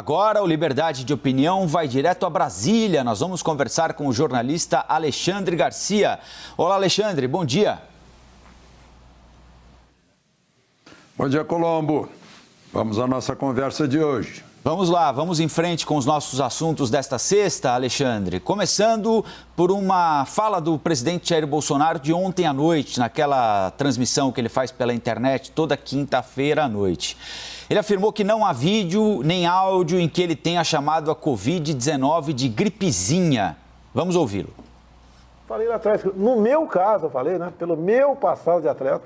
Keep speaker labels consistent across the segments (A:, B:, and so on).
A: Agora, o Liberdade de Opinião vai direto a Brasília. Nós vamos conversar com o jornalista Alexandre Garcia. Olá, Alexandre, bom dia.
B: Bom dia, Colombo. Vamos à nossa conversa de hoje.
A: Vamos lá, vamos em frente com os nossos assuntos desta sexta, Alexandre. Começando por uma fala do presidente Jair Bolsonaro de ontem à noite, naquela transmissão que ele faz pela internet toda quinta-feira à noite. Ele afirmou que não há vídeo nem áudio em que ele tenha chamado a Covid-19 de gripezinha. Vamos ouvi-lo.
C: Falei lá atrás, no meu caso, eu falei, né? Pelo meu passado de atleta,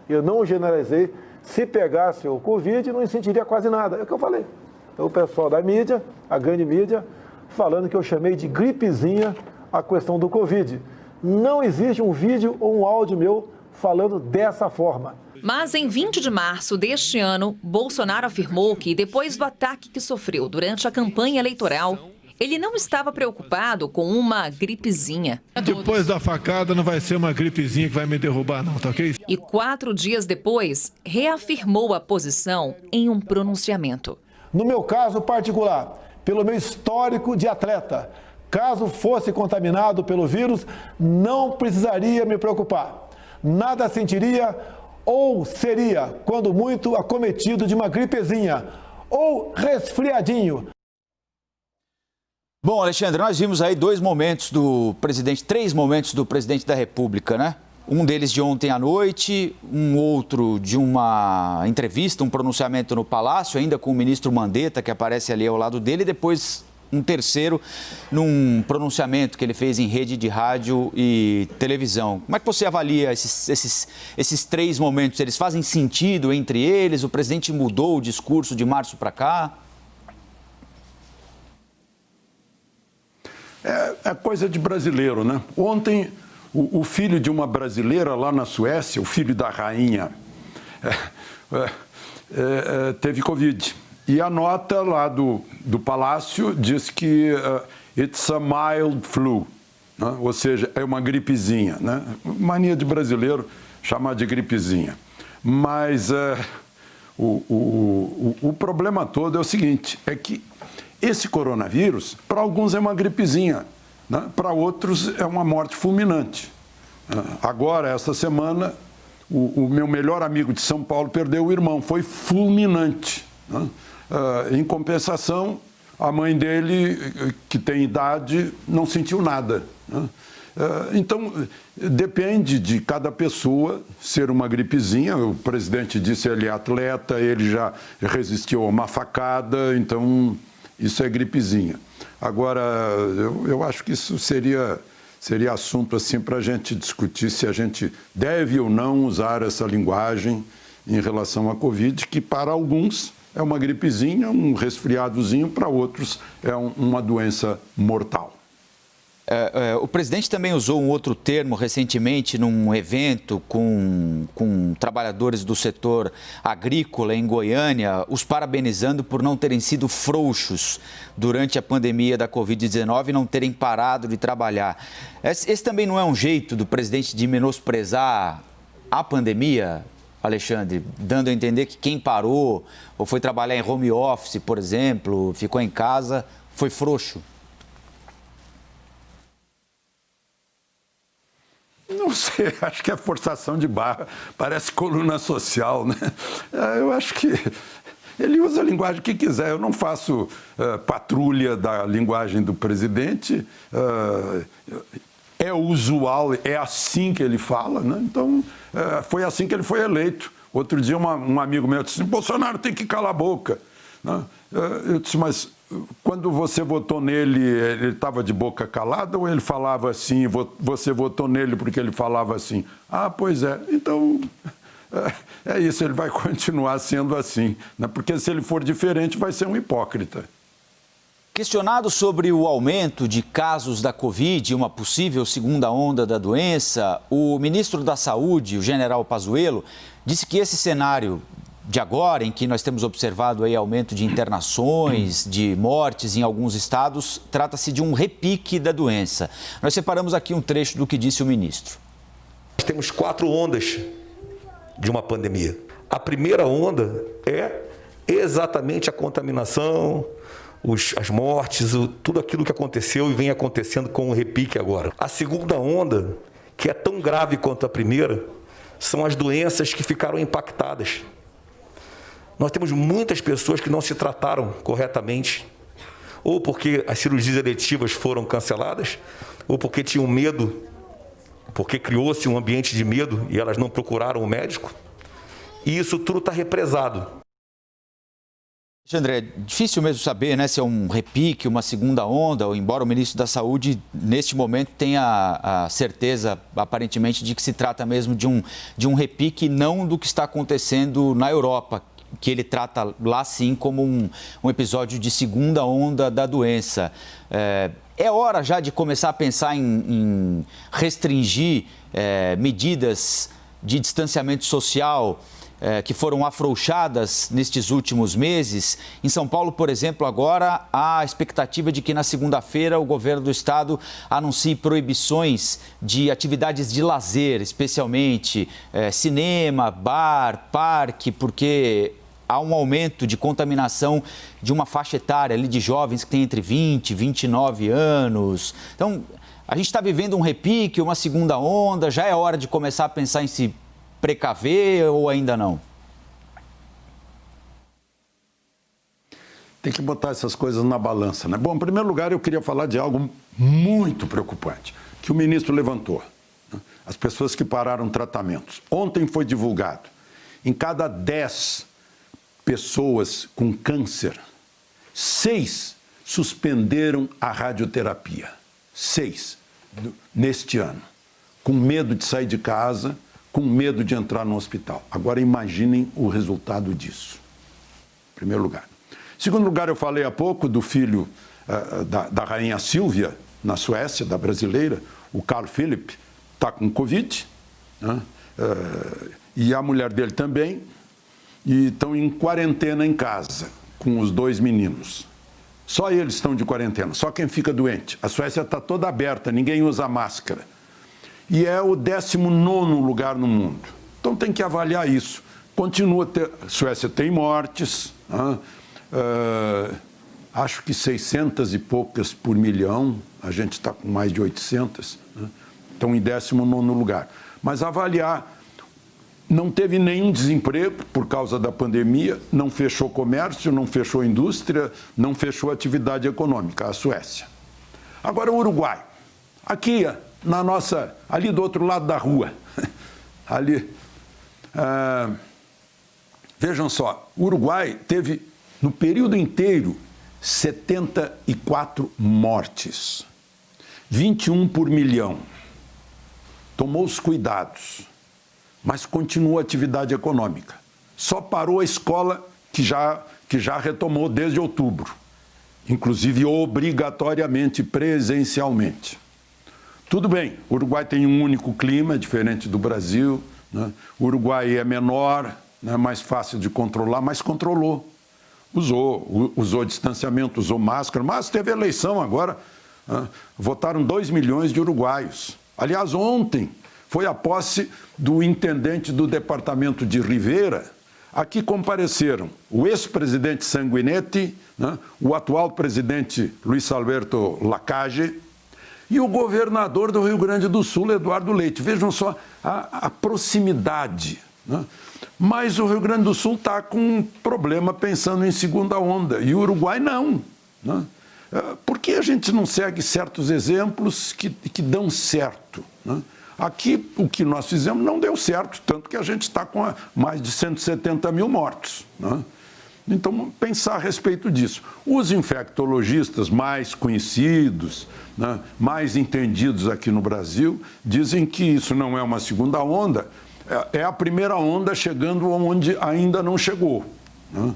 C: eu não generalizei. Se pegasse o Covid, não sentiria quase nada. É o que eu falei. Então, o pessoal da mídia, a grande mídia, falando que eu chamei de gripezinha a questão do Covid. Não existe um vídeo ou um áudio meu falando dessa forma.
D: Mas em 20 de março deste ano, Bolsonaro afirmou que depois do ataque que sofreu durante a campanha eleitoral, ele não estava preocupado com uma gripezinha.
E: Depois da facada não vai ser uma gripezinha que vai me derrubar não, tá ok?
D: E 4 dias depois, reafirmou a posição em um pronunciamento.
C: No meu caso particular, pelo meu histórico de atleta, caso fosse contaminado pelo vírus, não precisaria me preocupar. Nada sentiria ou seria, quando muito, acometido de uma gripezinha ou resfriadinho.
A: Bom, Alexandre, nós vimos aí três momentos do presidente da República, né? Um deles de ontem à noite, um outro de uma entrevista, um pronunciamento no Palácio, ainda com o ministro Mandetta, que aparece ali ao lado dele, e depois um terceiro num pronunciamento que ele fez em rede de rádio e televisão. Como é que você avalia esses três momentos? Eles fazem sentido entre eles? O presidente mudou o discurso de março para cá?
B: É coisa de brasileiro, né? Ontem, o filho de uma brasileira lá na Suécia, o filho da rainha, teve Covid. E a nota lá do Palácio diz que it's a mild flu, né? Ou seja, é uma gripezinha, né? Mania de brasileiro chamar de gripezinha. Mas o problema todo é o seguinte, é que esse coronavírus, para alguns é uma gripezinha, né? Para outros é uma morte fulminante. Agora, essa semana, o meu melhor amigo de São Paulo perdeu o irmão, foi fulminante, né? Em compensação, a mãe dele, que tem idade, não sentiu nada, né? Então, depende de cada pessoa ser uma gripezinha. O presidente disse que ele é atleta, ele já resistiu a uma facada, então isso é gripezinha. Agora, eu acho que isso seria assunto assim para a gente discutir se a gente deve ou não usar essa linguagem em relação à Covid, que para alguns é uma gripezinha, um resfriadozinho, para outros é uma doença mortal.
A: O presidente também usou um outro termo recentemente num evento com trabalhadores do setor agrícola em Goiânia, os parabenizando por não terem sido frouxos durante a pandemia da Covid-19 e não terem parado de trabalhar. Esse também não é um jeito do presidente de menosprezar a pandemia, Alexandre, dando a entender que quem parou ou foi trabalhar em home office, por exemplo, ficou em casa, foi frouxo?
B: Não sei, acho que é forçação de barra, parece coluna social, né? Eu acho que ele usa a linguagem que quiser, eu não faço patrulha da linguagem do presidente, é usual, é assim que ele fala, né? Então, foi assim que ele foi eleito. Outro dia um amigo meu disse, Bolsonaro tem que calar a boca, né? Eu disse, mas quando você votou nele, ele estava de boca calada ou ele falava assim, você votou nele porque ele falava assim? Ah, pois é, então é isso, ele vai continuar sendo assim, né? Porque se ele for diferente vai ser um hipócrita.
A: Questionado sobre o aumento de casos da Covid e uma possível segunda onda da doença, o ministro da Saúde, o general Pazuello, disse que esse cenário de agora, em que nós temos observado aí aumento de internações, de mortes em alguns estados, trata-se de um repique da doença. Nós separamos aqui um trecho do que disse o ministro.
F: Nós temos 4 ondas de uma pandemia. A primeira onda é exatamente a contaminação, as mortes, tudo aquilo que aconteceu e vem acontecendo com o repique agora. A segunda onda, que é tão grave quanto a primeira, são as doenças que ficaram impactadas. Nós temos muitas pessoas que não se trataram corretamente, ou porque as cirurgias eletivas foram canceladas, ou porque tinham medo, porque criou-se um ambiente de medo e elas não procuraram o médico. E isso tudo está represado.
A: Alexandre, é difícil mesmo saber, né, se é um repique, uma segunda onda, ou embora o ministro da Saúde, neste momento, tenha a certeza, aparentemente, de que se trata mesmo de um repique, não do que está acontecendo na Europa, que ele trata lá, sim, como um episódio de segunda onda da doença. É hora já de começar a pensar em restringir medidas de distanciamento social que foram afrouxadas nestes últimos meses. Em São Paulo, por exemplo, agora há a expectativa de que na segunda-feira o governo do estado anuncie proibições de atividades de lazer, especialmente cinema, bar, parque, porque há um aumento de contaminação de uma faixa etária ali de jovens que tem entre 20 e 29 anos. Então, a gente está vivendo um repique, uma segunda onda, já é hora de começar a pensar em se precaver ou ainda não?
B: Tem que botar essas coisas na balança, né? Bom, em primeiro lugar, eu queria falar de algo muito preocupante, que o ministro levantou, né? As pessoas que pararam tratamentos. Ontem foi divulgado, em cada 10 pessoas com câncer, 6 suspenderam a radioterapia. 6 neste ano, com medo de sair de casa, com medo de entrar no hospital. Agora imaginem o resultado disso. Em primeiro lugar. Em segundo lugar, eu falei há pouco do filho da rainha Silvia, na Suécia, da brasileira, o Carl Philipp, está com Covid, né? E a mulher dele também, e estão em quarentena em casa, com os 2 meninos. Só eles estão de quarentena, só quem fica doente. A Suécia está toda aberta, ninguém usa máscara. E é o 19º lugar no mundo. Então tem que avaliar isso. Continua a ter... A Suécia tem mortes, né? Acho que 600 e poucas por milhão, a gente está com mais de 800, né? Estão em 19º lugar. Mas avaliar, não teve nenhum desemprego por causa da pandemia, não fechou comércio, não fechou indústria, não fechou atividade econômica, a Suécia. Agora o Uruguai. Aqui, na nossa, ali do outro lado da rua, ali, vejam só, o Uruguai teve, no período inteiro, 74 mortes, 21 por milhão, tomou os cuidados, mas continua a atividade econômica, só parou a escola que já retomou desde outubro, inclusive obrigatoriamente, presencialmente. Tudo bem, o Uruguai tem um único clima, diferente do Brasil, né? O Uruguai é menor, né? Mais fácil de controlar, mas controlou. Usou distanciamento, usou máscara, mas teve eleição agora, né? Votaram 2 milhões de uruguaios. Aliás, ontem foi a posse do intendente do departamento de Rivera. Aqui compareceram o ex-presidente Sanguinetti, né? O atual presidente Luiz Alberto Lacalle, e o governador do Rio Grande do Sul, Eduardo Leite. Vejam só a proximidade, né? Mas o Rio Grande do Sul está com um problema pensando em segunda onda, e o Uruguai não, né? Por que a gente não segue certos exemplos que dão certo, né? Aqui, o que nós fizemos não deu certo, tanto que a gente está com mais de 170 mil mortos, né? Então, pensar a respeito disso. Os infectologistas mais conhecidos, né, mais entendidos aqui no Brasil, dizem que isso não é uma segunda onda, é a primeira onda chegando onde ainda não chegou, né?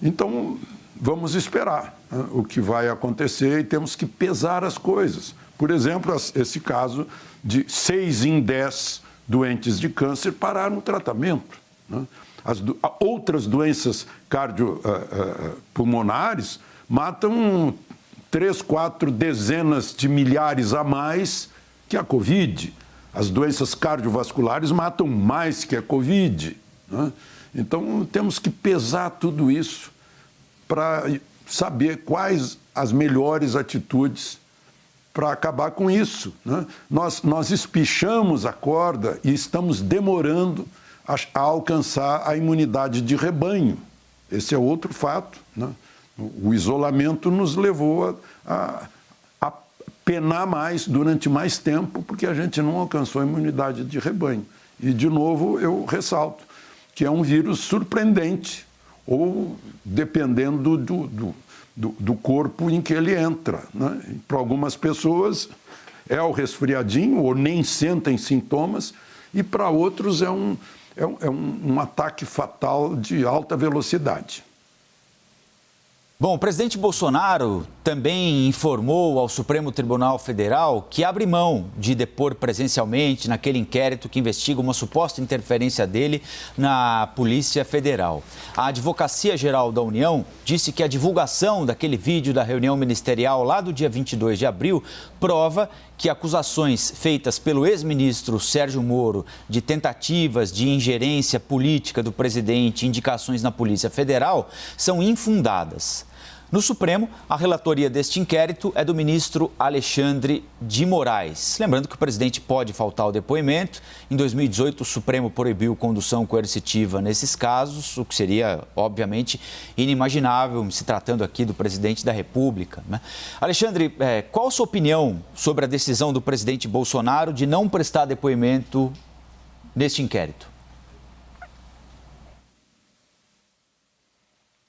B: Então, vamos esperar, né, o que vai acontecer e temos que pesar as coisas. Por exemplo, esse caso de 6 em 10 doentes de câncer pararam o tratamento, né? Outras doenças cardiopulmonares matam 3, 4 dezenas de milhares a mais que a Covid. As doenças cardiovasculares matam mais que a Covid, né? Então, temos que pesar tudo isso para saber quais as melhores atitudes para acabar com isso, né? Nós espichamos a corda e estamos demorando a alcançar a imunidade de rebanho. Esse é outro fato, né? O isolamento nos levou a penar mais durante mais tempo, porque a gente não alcançou a imunidade de rebanho. E, de novo, eu ressalto que é um vírus surpreendente, ou dependendo do corpo em que ele entra, né? Para algumas pessoas é o resfriadinho, ou nem sentem sintomas, e para outros é um ataque fatal de alta velocidade.
A: Bom, o presidente Bolsonaro também informou ao Supremo Tribunal Federal que abre mão de depor presencialmente naquele inquérito que investiga uma suposta interferência dele na Polícia Federal. A Advocacia Geral da União disse que a divulgação daquele vídeo da reunião ministerial lá do dia 22 de abril prova que acusações feitas pelo ex-ministro Sérgio Moro de tentativas de ingerência política do presidente e indicações na Polícia Federal são infundadas. No Supremo, a relatoria deste inquérito é do ministro Alexandre de Moraes. Lembrando que o presidente pode faltar ao depoimento. Em 2018, o Supremo proibiu condução coercitiva nesses casos, o que seria, obviamente, inimaginável, se tratando aqui do presidente da República, né? Alexandre, qual a sua opinião sobre a decisão do presidente Bolsonaro de não prestar depoimento neste inquérito?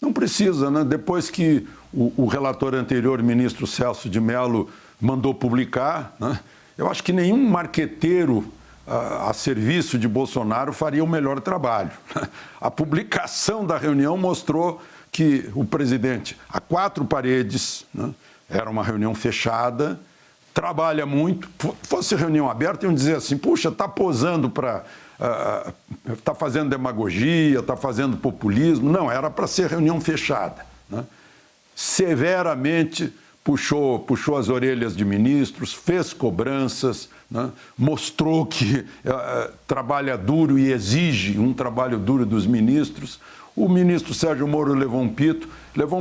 B: Não precisa, né? Depois que o relator anterior, o ministro Celso de Mello, mandou publicar, né? Eu acho que nenhum marqueteiro a serviço de Bolsonaro faria o melhor trabalho. A publicação da reunião mostrou que o presidente, a quatro paredes, né? Era uma reunião fechada, trabalha muito. Fosse reunião aberta, iam dizer assim, puxa, está posando para... está fazendo demagogia, está fazendo populismo. Não, era para ser reunião fechada, né? Severamente puxou as orelhas de ministros, fez cobranças, né? Mostrou que trabalha duro e exige um trabalho duro dos ministros. O ministro Sérgio Moro levou um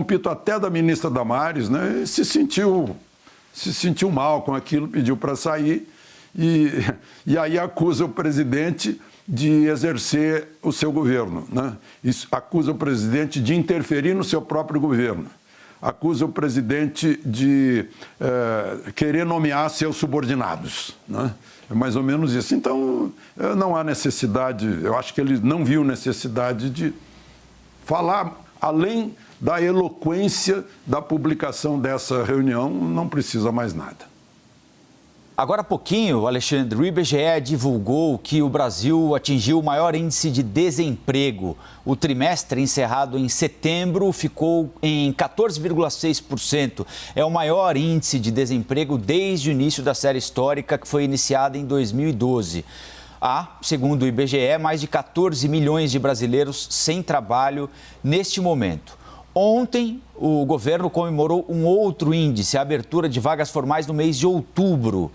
B: pito até da ministra Damares, né? E se sentiu mal com aquilo, pediu para sair. E aí acusa o presidente de exercer o seu governo, né? Isso, acusa o presidente de interferir no seu próprio governo. Acusa o presidente de querer nomear seus subordinados, né? É mais ou menos isso. Então, não há necessidade, eu acho que ele não viu necessidade de falar além da eloquência da publicação dessa reunião, não precisa mais nada.
A: Agora há pouquinho, Alexandre, o IBGE divulgou que o Brasil atingiu o maior índice de desemprego. O trimestre encerrado em setembro ficou em 14,6%. É o maior índice de desemprego desde o início da série histórica, que foi iniciada em 2012. Há, segundo o IBGE, mais de 14 milhões de brasileiros sem trabalho neste momento. Ontem, o governo comemorou um outro índice, a abertura de vagas formais no mês de outubro.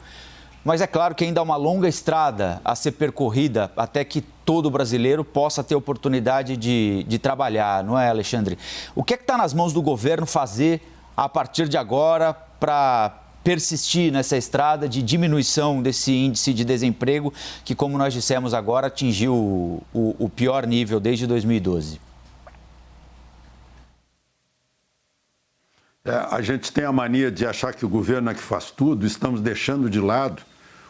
A: Mas é claro que ainda há uma longa estrada a ser percorrida até que todo brasileiro possa ter oportunidade de trabalhar, não é, Alexandre? O que é que está nas mãos do governo fazer a partir de agora para persistir nessa estrada de diminuição desse índice de desemprego que, como nós dissemos agora, atingiu o pior nível desde 2012?
B: A gente tem a mania de achar que o governo é que faz tudo, estamos deixando de lado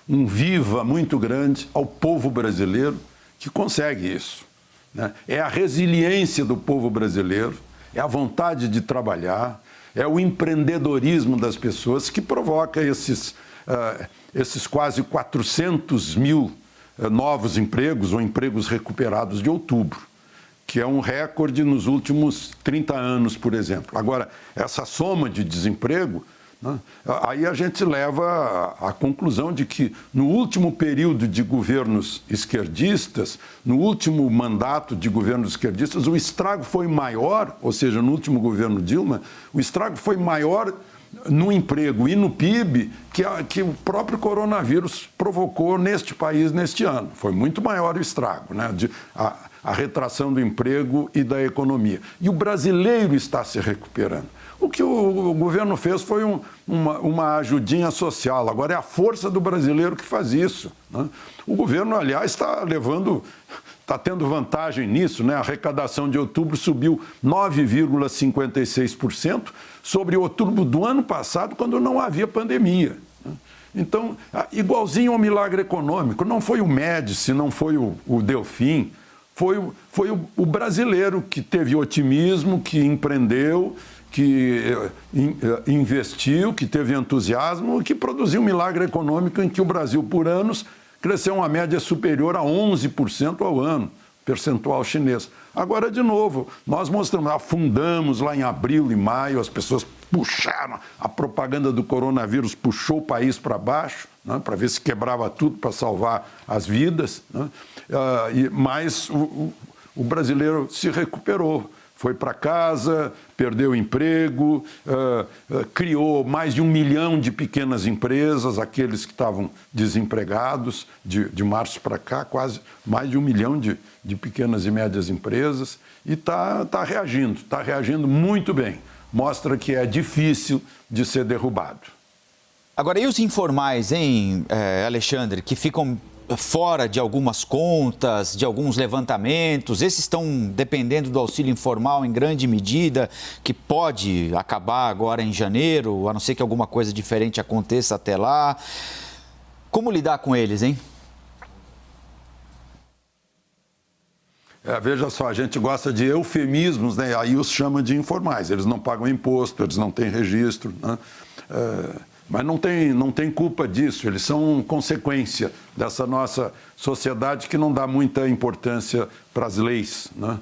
B: um viva muito grande ao povo brasileiro que consegue isso, né? É a resiliência do povo brasileiro, é a vontade de trabalhar, é o empreendedorismo das pessoas que provoca esses quase 400 mil novos empregos ou empregos recuperados de outubro, que é um recorde nos últimos 30 anos, por exemplo. Agora, essa soma de desemprego, né, aí a gente leva à conclusão de que no último período de governos esquerdistas, no último mandato de governos esquerdistas, o estrago foi maior, ou seja, no último governo Dilma, o estrago foi maior no emprego e no PIB que o próprio coronavírus provocou neste país neste ano. Foi muito maior o estrago, né? a retração do emprego e da economia. E o brasileiro está se recuperando. O que o governo fez foi uma ajudinha social. Agora é a força do brasileiro que faz isso, né? O governo, aliás, está tendo vantagem nisso, né? A arrecadação de outubro subiu 9,56% sobre outubro do ano passado, quando não havia pandemia, né? Então, igualzinho ao milagre econômico, não foi o Médici, não foi o Delfim, foi o brasileiro que teve otimismo, que empreendeu, que investiu, que teve entusiasmo, que produziu um milagre econômico em que o Brasil, por anos, cresceu uma média superior a 11% ao ano, percentual chinês. Agora, de novo, nós mostramos, afundamos lá em abril e maio, as pessoas puxaram, a propaganda do coronavírus puxou o país para baixo, né, para ver se quebrava tudo, para salvar as vidas, né? Mas o brasileiro se recuperou. Foi para casa, perdeu o emprego, criou mais de 1 milhão de pequenas empresas, aqueles que estavam desempregados, de março para cá, quase mais de 1 milhão de pequenas e médias empresas, e está reagindo muito bem. Mostra que é difícil de ser derrubado.
A: Agora, e os informais, hein, Alexandre, que ficam fora de algumas contas, de alguns levantamentos, esses estão dependendo do auxílio informal em grande medida, que pode acabar agora em janeiro, a não ser que alguma coisa diferente aconteça até lá. Como lidar com eles, hein?
B: Veja só, a gente gosta de eufemismos, né? Aí os chama de informais. Eles não pagam imposto, eles não têm registro, né? Mas não tem culpa disso, eles são consequência dessa nossa sociedade que não dá muita importância para as leis, né?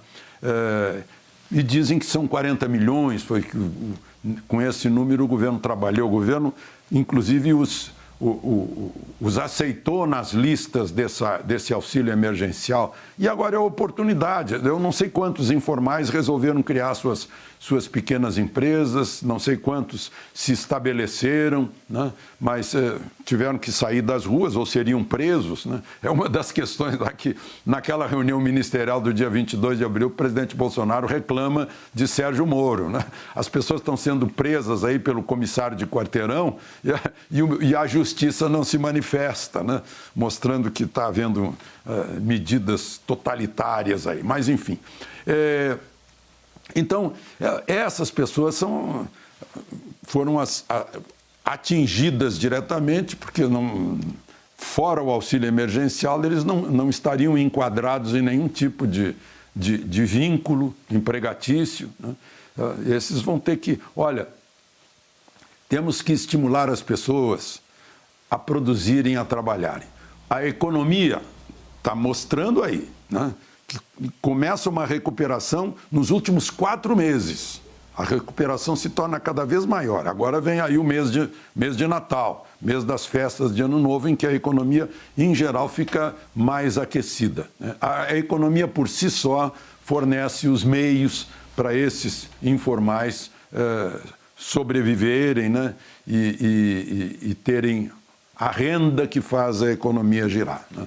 B: E dizem que são 40 milhões, com esse número o governo trabalhou. O governo, inclusive, os aceitou nas listas desse auxílio emergencial. E agora é a oportunidade. Eu não sei quantos informais resolveram criar suas pequenas empresas, não sei quantos se estabeleceram, né? Mas tiveram que sair das ruas ou seriam presos, né? É uma das questões lá que, naquela reunião ministerial do dia 22 de abril, o presidente Bolsonaro reclama de Sérgio Moro, né? As pessoas estão sendo presas aí pelo comissário de quarteirão e a justiça não se manifesta, né? Mostrando que está havendo medidas totalitárias aí. Mas, enfim. Então, essas pessoas foram atingidas diretamente, porque fora o auxílio emergencial, eles não estariam enquadrados em nenhum tipo de vínculo empregatício, né? Esses vão ter que... Olha, temos que estimular as pessoas a produzirem, a trabalharem. A economia está mostrando aí, né, que começa uma recuperação nos últimos 4 meses. A recuperação se torna cada vez maior. Agora vem aí o mês de Natal, mês das festas de Ano Novo, em que a economia, em geral, fica mais aquecida, né? A economia, por si só, fornece os meios para esses informais sobreviverem, né, e terem a renda que faz a economia girar, né?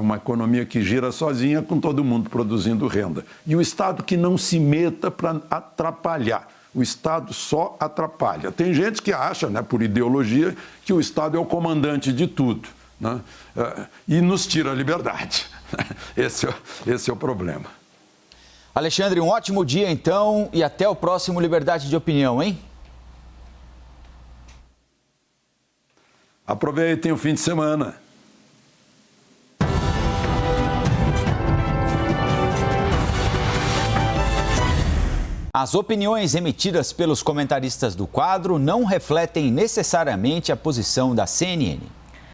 B: Uma economia que gira sozinha, com todo mundo produzindo renda. E o Estado que não se meta para atrapalhar. O Estado só atrapalha. Tem gente que acha, né, por ideologia, que o Estado é o comandante de tudo, né? E nos tira a liberdade. Esse é o problema.
A: Alexandre, um ótimo dia então e até o próximo Liberdade de Opinião, hein?
B: Aproveitem o fim de semana.
A: As opiniões emitidas pelos comentaristas do quadro não refletem necessariamente a posição da CNN.